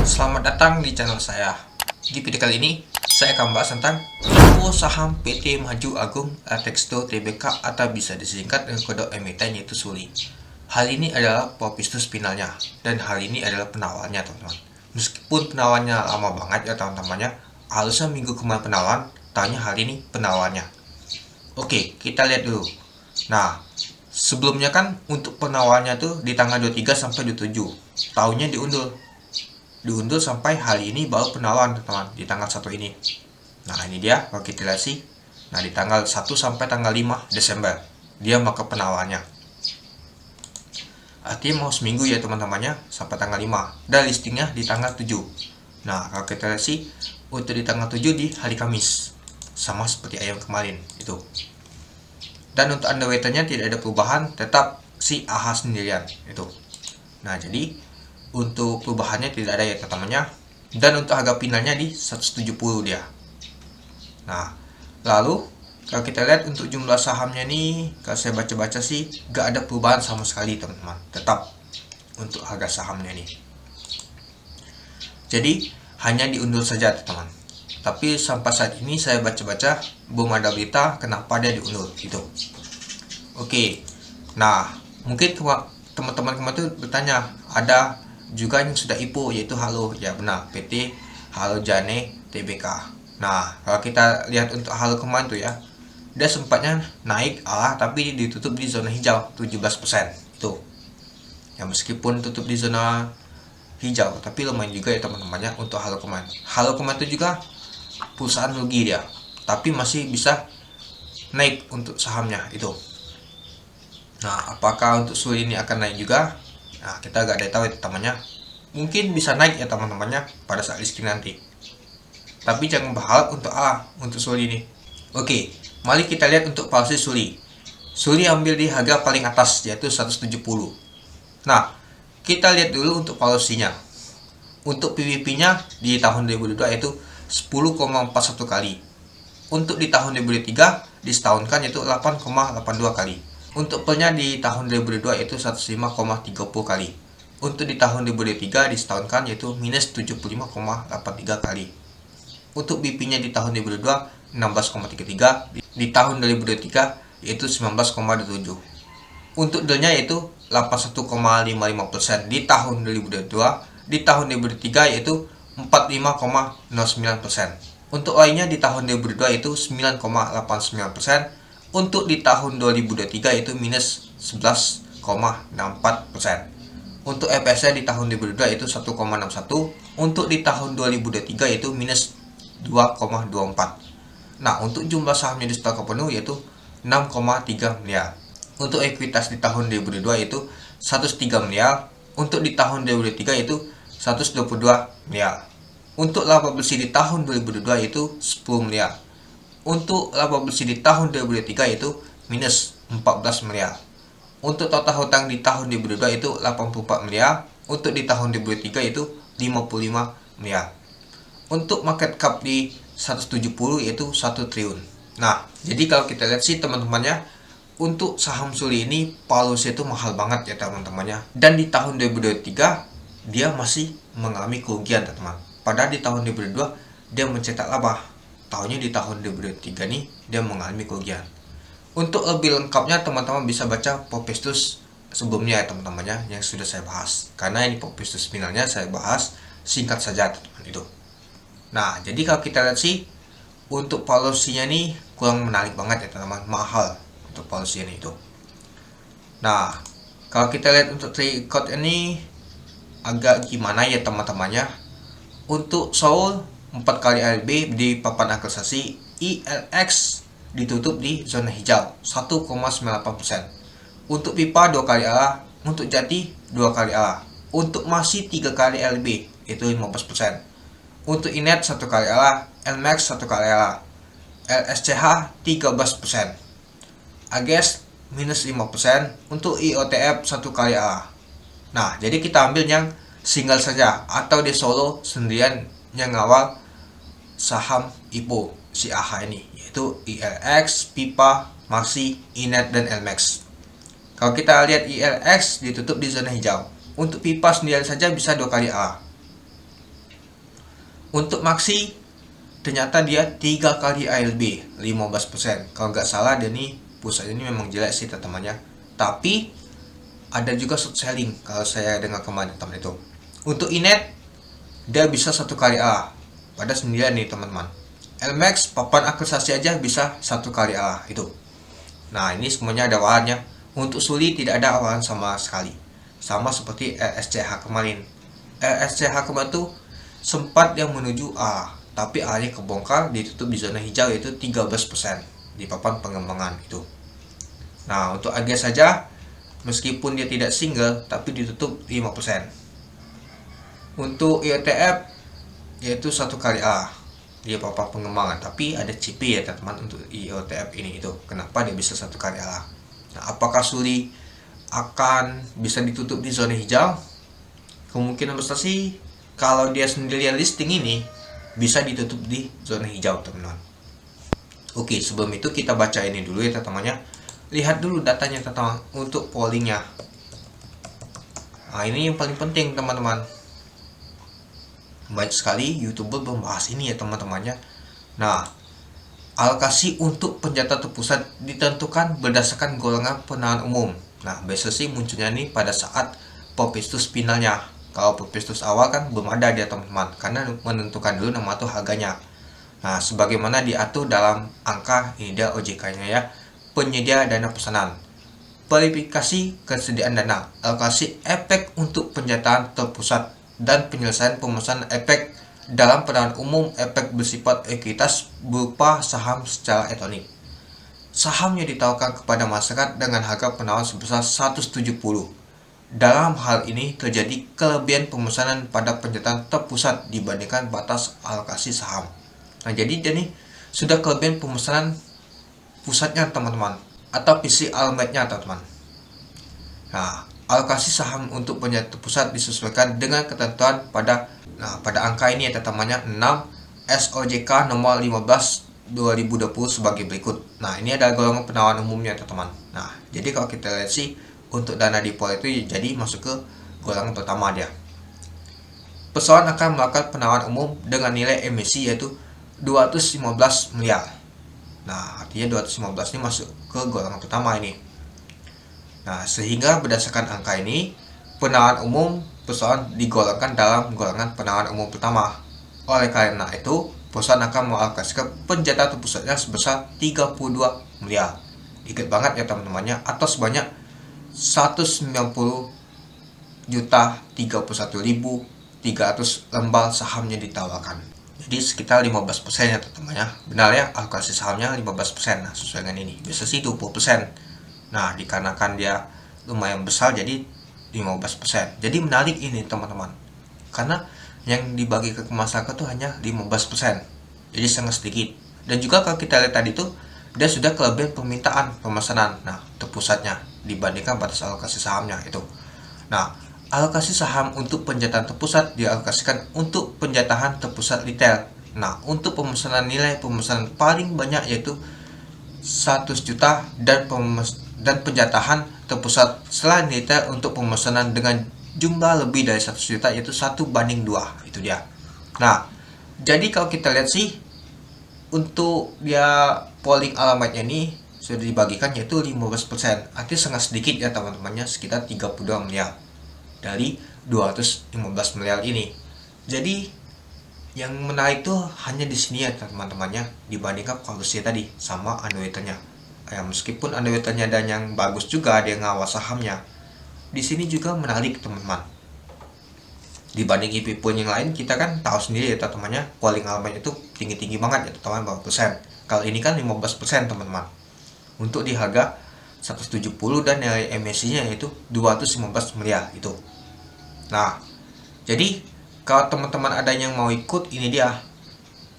Selamat datang di channel saya. Di video kali ini, saya akan bahas tentang info saham PT Maju Agung Atexto Tbk atau bisa disingkat dengan kode emiten yaitu SULI. Hal ini adalah popistus finalnya dan hal ini adalah penawarnya teman-teman. Meskipun penawarnya lama banget ya teman-temannya, harusnya minggu kemarin penawaran, tanya hari ini penawarnya. Oke, kita lihat dulu. Nah, sebelumnya kan untuk penawarnya tuh di tanggal 23 sampai 27. Tahunnya diundur sampai hari ini baru penawaran teman-teman di tanggal 1 ini. Nah, ini dia kalau kita lihat sih. Nah, di tanggal 1 sampai tanggal 5 Desember dia maka penawarannya. Artinya mau seminggu ya teman-temannya sampai tanggal 5. Dan listingnya di tanggal 7. Nah, kalau kita lihat sih untuk di tanggal 7 di hari Kamis. Sama seperti ayam kemarin itu. Dan untuk underweight-nya tidak ada perubahan, tetap si AHA sendirian itu. Nah, jadi untuk perubahannya tidak ada ya teman-temannya. Dan untuk harga finalnya di 170 dia. Nah, lalu kalau kita lihat untuk jumlah sahamnya nih, kalau saya baca-baca sih gak ada perubahan sama sekali teman-teman. Tetap untuk harga sahamnya nih. Jadi hanya diundur saja teman-teman. Tapi sampai saat ini saya baca-baca belum ada berita kenapa dia diundur gitu. Oke. Nah, mungkin teman-teman kemarin tuh bertanya, ada juga yang sudah IPO yaitu Halo. Ya benar, PT Halo Jane Tbk. Nah, kalau kita lihat untuk Halo kemarin tuh ya, dia sempatnya naik tapi ditutup di zona hijau 17% itu. Ya meskipun tutup di zona hijau, tapi lumayan juga ya teman-temannya untuk Halo kemarin. Halo kemarin itu juga perusahaan rugi dia, tapi masih bisa naik untuk sahamnya itu. Nah, apakah untuk SULI ini akan naik juga? Nah, kita gak ada tahu ya teman-temannya. Mungkin bisa naik ya teman-temannya pada saat listing nanti. Tapi jangan berharap untuk SULI ini. Oke, mari kita lihat untuk valuasi SULI. SULI ambil di harga paling atas yaitu 170. Nah, kita lihat dulu untuk valuasinya. Untuk PBP-nya di tahun 2022 yaitu 10,41 kali. Untuk di tahun 2023 disetahunkan yaitu 8,82 kali. Untuk PER-nya di tahun 2022 yaitu 105,30 kali. Untuk di tahun 2023 disetahunkan yaitu minus 75,83 kali. Untuk BP-nya di tahun 2022 16,33, di tahun 2023 yaitu 19,27. Untuk DER-nya yaitu 81,55% di tahun 2022, di tahun 2023 yaitu 45,09%. Untuk OI-nya di tahun 2022 itu 9,89%. Untuk di tahun 2023 itu minus 11,64%. Untuk EPS-nya di tahun 2022 itu 1,61. Untuk di tahun 2023 itu minus 2,24. Nah, untuk jumlah sahamnya di stok penuh yaitu 6,3 miliar. Untuk ekuitas di tahun 2022 itu 103 miliar. Untuk di tahun 2023 itu 122 miliar. Untuk laba bersih di tahun 2022 itu 10 miliar. Untuk laba bersih di tahun 2023 itu minus 14 miliar. Untuk total hutang di tahun 2022 itu 84 miliar. Untuk di tahun 2023 itu 55 miliar. Untuk market cap di 170 yaitu 1 triliun. Nah, jadi kalau kita lihat sih teman-temannya, untuk saham SULI ini valuasi itu mahal banget ya teman-temannya. Dan di tahun 2023 dia masih mengalami kerugian teman-teman. Padahal di tahun 2022 dia mencetak laba. Tahunnya di tahun 2023 nih dia mengalami kerugian. Untuk lebih lengkapnya teman-teman bisa baca popistus sebelumnya ya teman-temannya yang sudah saya bahas. Karena ini popistus finalnya saya bahas singkat saja teman-teman itu. Nah, jadi kalau kita lihat sih untuk valuasinya nih kurang menarik banget ya teman-teman, mahal untuk valuasinya itu. Nah, kalau kita lihat untuk trade record ini agak gimana ya teman-temannya. Untuk Seoul 4 kali LB di papan akselerasi, ILX ditutup di zona hijau 1,98%. Untuk pipa 2 kali ALA, untuk Jati 2 kali ALA, untuk masih 3 kali LB itu 15%. Untuk Inet 1 kali ALA, LMAX 1 kali ALA, LSCH 13%. AGES minus 5%, untuk IOTF 1 kali ALA. Nah, jadi kita ambil yang single saja atau di solo sendirian yang ngawal saham IPO si AHA ini, yaitu ILX, Pipa, Maxi, Inet, dan LMAX. Kalau kita lihat ILX ditutup di zona hijau. Untuk Pipa sendiri saja bisa 2 kali A. Untuk Maxi ternyata dia 3 kali ALB 15%. Kalau nggak salah dia nih pusatnya ini memang jelek sih teman-temannya. Tapi ada juga short selling kalau saya dengar kemarin teman itu. Untuk Inet dia bisa 1 kali A pada 9 nih teman-teman. LMAX papan akusasi aja bisa 1 kali A itu. Nah ini semuanya ada awalannya. Untuk Suli tidak ada awalan sama sekali. Sama seperti RSCH kemarin. RSCH kemarin tuh sempat yang menuju A, tapi A nya kebongkar, ditutup di zona hijau yaitu 13% di papan pengembangan itu. Nah untuk AG saja meskipun dia tidak single tapi ditutup 5%. Untuk IETF yaitu 1 kali A di papan pengembangan, tapi ada CP ya teman-teman untuk IETF ini itu. Kenapa dia bisa 1 kali A? Nah apakah Suli akan bisa ditutup di zona hijau? Kemungkinan besar sih kalau dia sendirian listing ini bisa ditutup di zona hijau teman-teman. Oke, sebelum itu kita baca ini dulu ya teman-temannya. Lihat dulu datanya teman-teman untuk pollingnya. Nah ini yang paling penting teman-teman. Banyak sekali YouTuber membahas ini ya teman-temannya. Nah alokasi untuk penjata terpusat ditentukan berdasarkan golongan penahan umum. Nah biasa sih munculnya nih pada saat Popestus finalnya. Kalau Popestus awal kan belum ada dia teman-teman, karena menentukan dulu nama atau harganya. Nah sebagaimana diatur dalam angka ini dia OJK-nya ya, penyedia dana pesanan, verifikasi kesediaan dana, alokasi efek untuk penjataan terpusat, dan penyelesaian pemesanan efek dalam penahan umum efek bersifat ekuitas berupa saham secara elektronik. Sahamnya ditawarkan kepada masyarakat dengan harga penawaran sebesar 170. Dalam hal ini terjadi kelebihan pemesanan pada penjataan terpusat dibandingkan batas alokasi saham. Nah jadi ini sudah kelebihan pemesanan pusatnya teman-teman, atau PC almatnya teman-teman. Nah alokasi saham untuk penjataan terpusat disesuaikan dengan ketentuan pada angka ini ya teman-temannya 6 SOJK nomor 15 2020 sebagai berikut. Nah ini adalah golongan penawaran umumnya teman-teman. Nah jadi kalau kita lihat sih untuk dana depot itu jadi masuk ke golongan pertama dia. Perusahaan akan melakukan penawaran umum dengan nilai emisi yaitu 215 miliar. Nah artinya 215 ini masuk ke golongan pertama ini. Nah sehingga berdasarkan angka ini penawaran umum perusahaan digolongkan dalam golongan penawaran umum pertama. Oleh karena itu perusahaan akan mengalokasikan penjataan terpusatnya sebesar 32 miliar. Dikit banget ya teman-temannya, atau sebanyak 190.031.300 lembar sahamnya ditawarkan. Jadi sekitar 15% ya teman-temannya. Benar ya, alokasi sahamnya 15%. Nah sesuai dengan ini biasa sih 20%. Nah dikarenakan dia lumayan besar jadi 15%. Jadi menarik ini teman-teman, karena yang dibagi ke masyarakat tuh hanya 15%. Jadi sangat sedikit. Dan juga kalau kita lihat tadi tuh dia sudah kelebihan permintaan pemesanan terpusatnya dibandingkan batas alokasi sahamnya itu. Nah alokasi saham untuk penjataan terpusat dialokasikan untuk penjatahan terpusat retail. Nah untuk pemesanan nilai pemesanan paling banyak yaitu 100 juta dan penjatahan terpusat selain retail untuk pemesanan dengan jumlah lebih dari 100 juta yaitu 1:2 itu dia. Nah jadi kalau kita lihat sih untuk dia polling alamatnya ini sudah dibagikan yaitu 15%. Artinya sangat sedikit ya teman-temannya, sekitar 32 miliar dari 215 miliar ini. Jadi yang menarik tuh hanya di sini ya teman-temannya, dibandingkan kondisi tadi sama underwriternya. Meskipun underwriternya dan yang bagus juga ada yang ngawal sahamnya, di sini juga menarik teman-teman. Dibanding IP pun yang lain, kita kan tahu sendiri ya teman-temannya, polling alamatnya itu tinggi-tinggi banget ya teman-teman, berapa persen. Kalau ini kan 15% teman-teman. Untuk di harga 170 dan nilai emisinya yaitu 215 miliar itu. Nah, jadi kalau teman-teman ada yang mau ikut, ini dia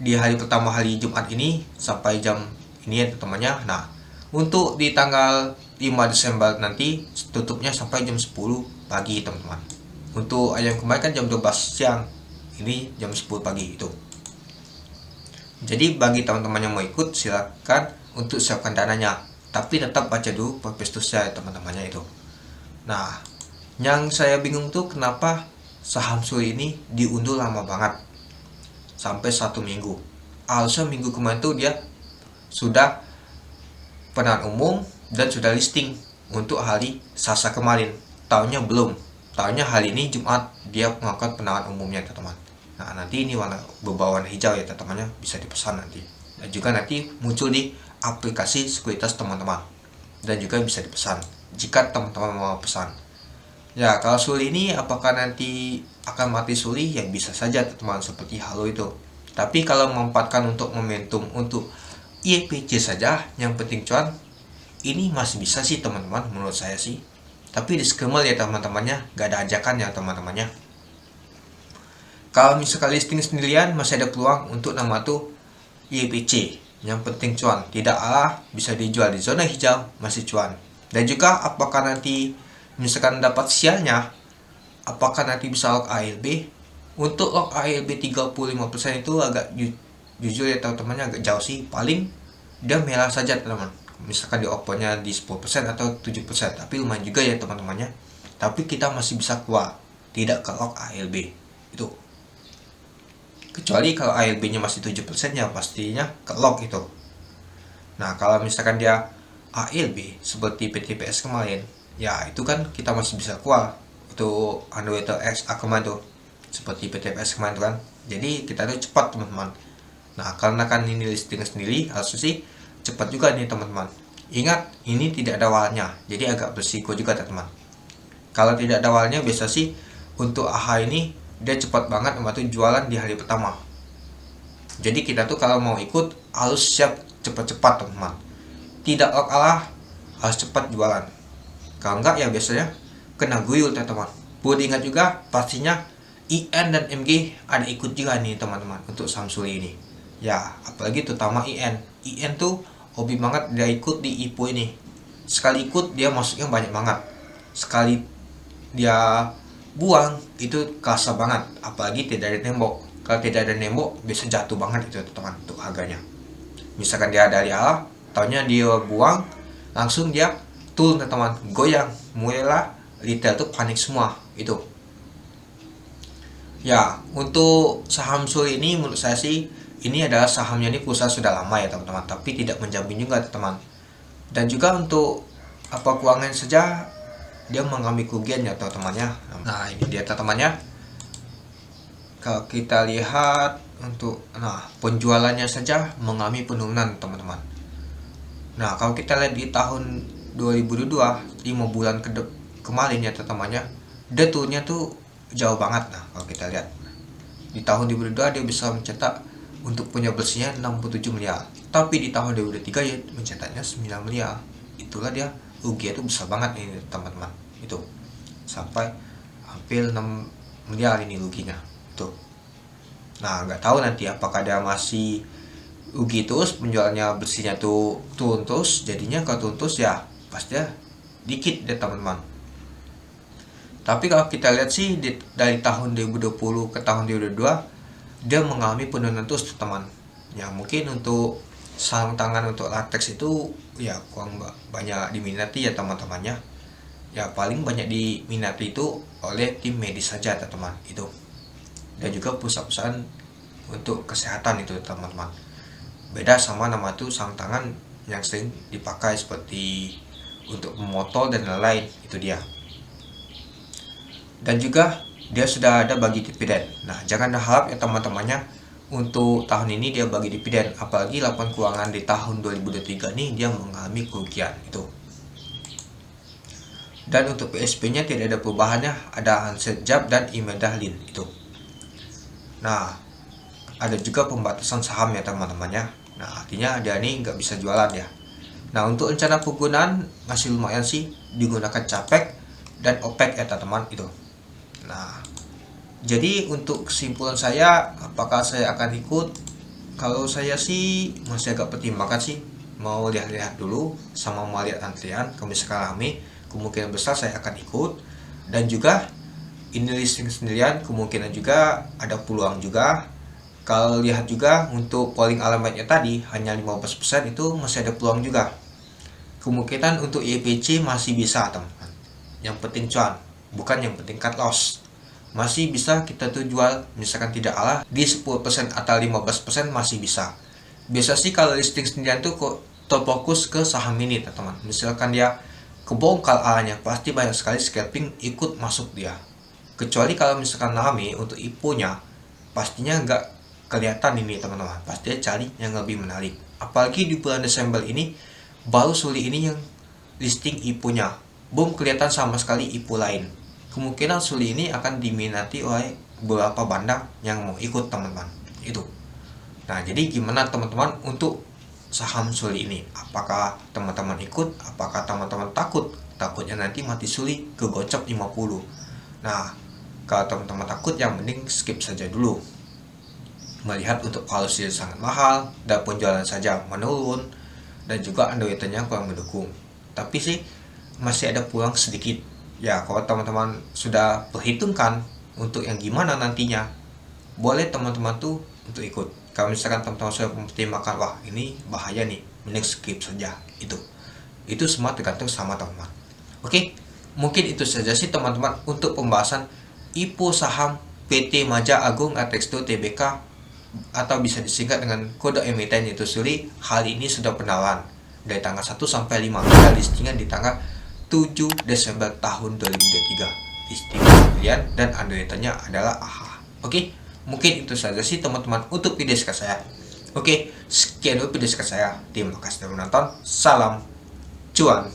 di hari pertama hari Jumat ini sampai jam ini ya teman-temannya. Nah, untuk di tanggal 5 Desember nanti tutupnya sampai jam 10 pagi teman-teman. Untuk ayam kemarin kan jam 12 siang, ini jam 10 pagi itu. Jadi bagi teman-teman yang mau ikut silakan untuk siapkan dananya, tapi tetap baca dulu prospektusnya teman-temannya itu. Nah, yang saya bingung tuh kenapa saham Suli ini diunduh lama banget. sampai 1 minggu. Harusnya minggu kemarin tuh dia sudah penawaran umum dan sudah listing untuk hari Selasa kemarin. Tahunnya belum. Tahunnya hari ini Jumat dia melakukan penawaran umumnya teman-teman. Nah nanti ini berwarna hijau ya teman-temannya, bisa dipesan nanti. Dan juga nanti muncul di aplikasi sekuritas teman-teman. Dan juga bisa dipesan jika teman-teman mau pesan. Ya kalau Suli ini apakah nanti akan mati Suli? Ya bisa saja teman-teman, seperti Halo itu. Tapi kalau memanfaatkan untuk momentum untuk IPC saja, yang penting cuan, ini masih bisa sih teman-teman menurut saya sih. Tapi disclaimer ya teman-temannya, gak ada ajakan ya teman-temannya. Kalau misalkan listing sendirian masih ada peluang untuk nama tuh IPC. Yang penting cuan, tidak bisa dijual di zona hijau, masih cuan. Dan juga apakah nanti misalkan dapat sialnya, apakah nanti bisa lock ALB? Untuk lock ALB 35% itu agak jujur ya teman-temannya, agak jauh sih. Paling dia merah saja teman-teman, misalkan di opennya di 10% atau 7%, tapi lumayan juga ya teman-temannya. Tapi kita masih bisa keluar, tidak ke lock ALB itu. Kecuali kalau ALB nya masih 7% ya pastinya ke lock itu. Nah kalau misalkan dia ALB seperti PTPS kemarin, ya itu kan kita masih bisa keluar untuk underwater X kemarin tuh, seperti PTPS kemarin tuh kan. Jadi kita tuh cepat teman-teman. Nah karena kan ini listing sendiri, harusnya sih cepat juga nih teman-teman. Ingat ini tidak ada awalnya, jadi agak bersiko juga teman-teman. Kalau tidak ada awalnya biasa sih untuk AHA ini dia cepat banget membantu jualan di hari pertama. Jadi kita tuh kalau mau ikut harus siap cepat-cepat teman-teman. Tidak harus cepat jualan. Kalau enggak ya biasanya kena guyur teman-teman. Perlu diingat juga pastinya IN dan MG ada ikut juga nih teman-teman untuk saham Suli ini. Ya apalagi terutama IN tuh hobi banget dia ikut di IPO ini. Sekali ikut dia masuknya banyak banget. Sekali dia buang itu kerasa banget, apalagi tidak ada tembok. Kalau tidak ada tembok bisa jatuh banget itu teman-teman untuk harganya. Misalkan dia dari awal, taunya dia buang, langsung dia turun teman-teman, goyang, mulailah retail tuh panik semua itu. Ya untuk saham Suli ini menurut saya sih ini adalah sahamnya ini perusahaan sudah lama ya teman-teman, tapi tidak menjamin juga teman-teman. Dan juga untuk keuangan saja dia mengalami kerugian ya teman-temannya. Nah ini dia teman-temannya. Kalau kita lihat untuk penjualannya saja mengalami penurunan teman-teman. Nah kalau kita lihat di tahun 2022 5 bulan kemarin ya teman-temannya, dia turunnya tuh jauh banget. Nah kalau kita lihat di tahun 2022 dia bisa mencetak untuk punya bersihnya 67 miliar, tapi di tahun 2023 ya mencetaknya 9 miliar. Itulah dia rugi itu besar banget ini teman-teman, itu sampai hampir 6 miliar ini ruginya itu. Nah nggak tahu nanti apakah dia masih rugi terus, penjualannya bersihnya tuh turun terus, jadinya kalau turun terus ya pasti ya dikit deh teman-teman. Tapi kalau kita lihat sih dari tahun 2020 ke tahun 2022 dia mengalami penurunan terus teman. Ya mungkin untuk sarung tangan untuk latex itu ya kurang banyak diminati ya teman-temannya. Ya paling banyak diminati itu oleh tim medis saja teman-teman itu. Dan juga perusahaan-perusahaan untuk kesehatan itu teman-teman. Beda sama nama itu sarung tangan yang sering dipakai seperti untuk memotong dan lain-lain, itu dia. Dan juga dia sudah ada bagi dividen. Nah jangan harap ya teman-temannya untuk tahun ini dia bagi dividen, apalagi laporan keuangan di tahun 2023 ini dia mengalami kerugian itu. Dan untuk PSP nya tidak ada perubahannya, ada Hanset Jab dan Imedalin itu. Nah ada juga pembatasan saham ya teman-temannya. Nah artinya dia ini nggak bisa jualan ya. Nah untuk rencana penggunaan masih lumayan sih, digunakan capek dan OPEC ya teman-teman itu. Nah jadi untuk kesimpulan saya, apakah saya akan ikut? Kalau saya sih masih agak pertimbangkan sih, mau lihat-lihat dulu sama mau lihat antrian. Kalau misalkan rame, kemungkinan besar saya akan ikut. Dan juga ini listing sendirian, kemungkinan juga ada peluang juga. Kalau lihat juga untuk polling alamatnya tadi hanya 15%, itu masih ada peluang juga. Kemungkinan untuk IPC masih bisa teman-teman. Yang penting cuan, bukan yang penting cut loss. masih bisa kita tuh jual, misalkan tidak kalah di 10% atau 15% masih bisa. Biasa sih kalau listing sendirian tuh kok terfokus ke saham ini teman-teman. Misalkan dia kebongkar A-nya, pasti banyak sekali scalping ikut masuk dia. Kecuali kalau misalkan rame untuk IPO-nya, pastinya nggak kelihatan ini teman-teman. Pastinya cari yang lebih menarik. Apalagi di bulan Desember ini, baru Suli ini yang listing IPO-nya. Belum kelihatan sama sekali IPO lain. Kemungkinan Suli ini akan diminati oleh beberapa bandar yang mau ikut teman-teman. Itu. Nah, jadi gimana teman-teman untuk saham Suli ini? Apakah teman-teman ikut? Apakah teman-teman takut? Takutnya nanti mati Suli kegocap 50. Nah, kalau teman-teman takut, yang mending skip saja dulu. Melihat untuk valuasi sangat mahal, dan penjualan saja menurun, dan juga underweight-nya kurang mendukung. Tapi sih masih ada peluang sedikit. Ya, kalau teman-teman sudah perhitungkan untuk yang gimana nantinya, boleh teman-teman tuh untuk ikut. Kalau misalkan teman-teman sudah mempertimbangkan, wah ini bahaya nih, mending skip saja. Itu semua tergantung sama teman-teman. Oke, mungkin itu saja sih teman-teman untuk pembahasan IPO saham PT Maja Agung Atexindo Tbk, atau bisa disingkat dengan kode emiten yaitu Suli. Hari ini sudah penawaran dari tanggal 1 sampai 5, dan listingan di tanggal 7 Desember tahun 2023. Listing pilihan dan underwriternya adalah AHA. Oke, mungkin itu saja sih teman-teman untuk video saya. Oke, sekian dulu video saya. Terima kasih sudah menonton. Salam cuan.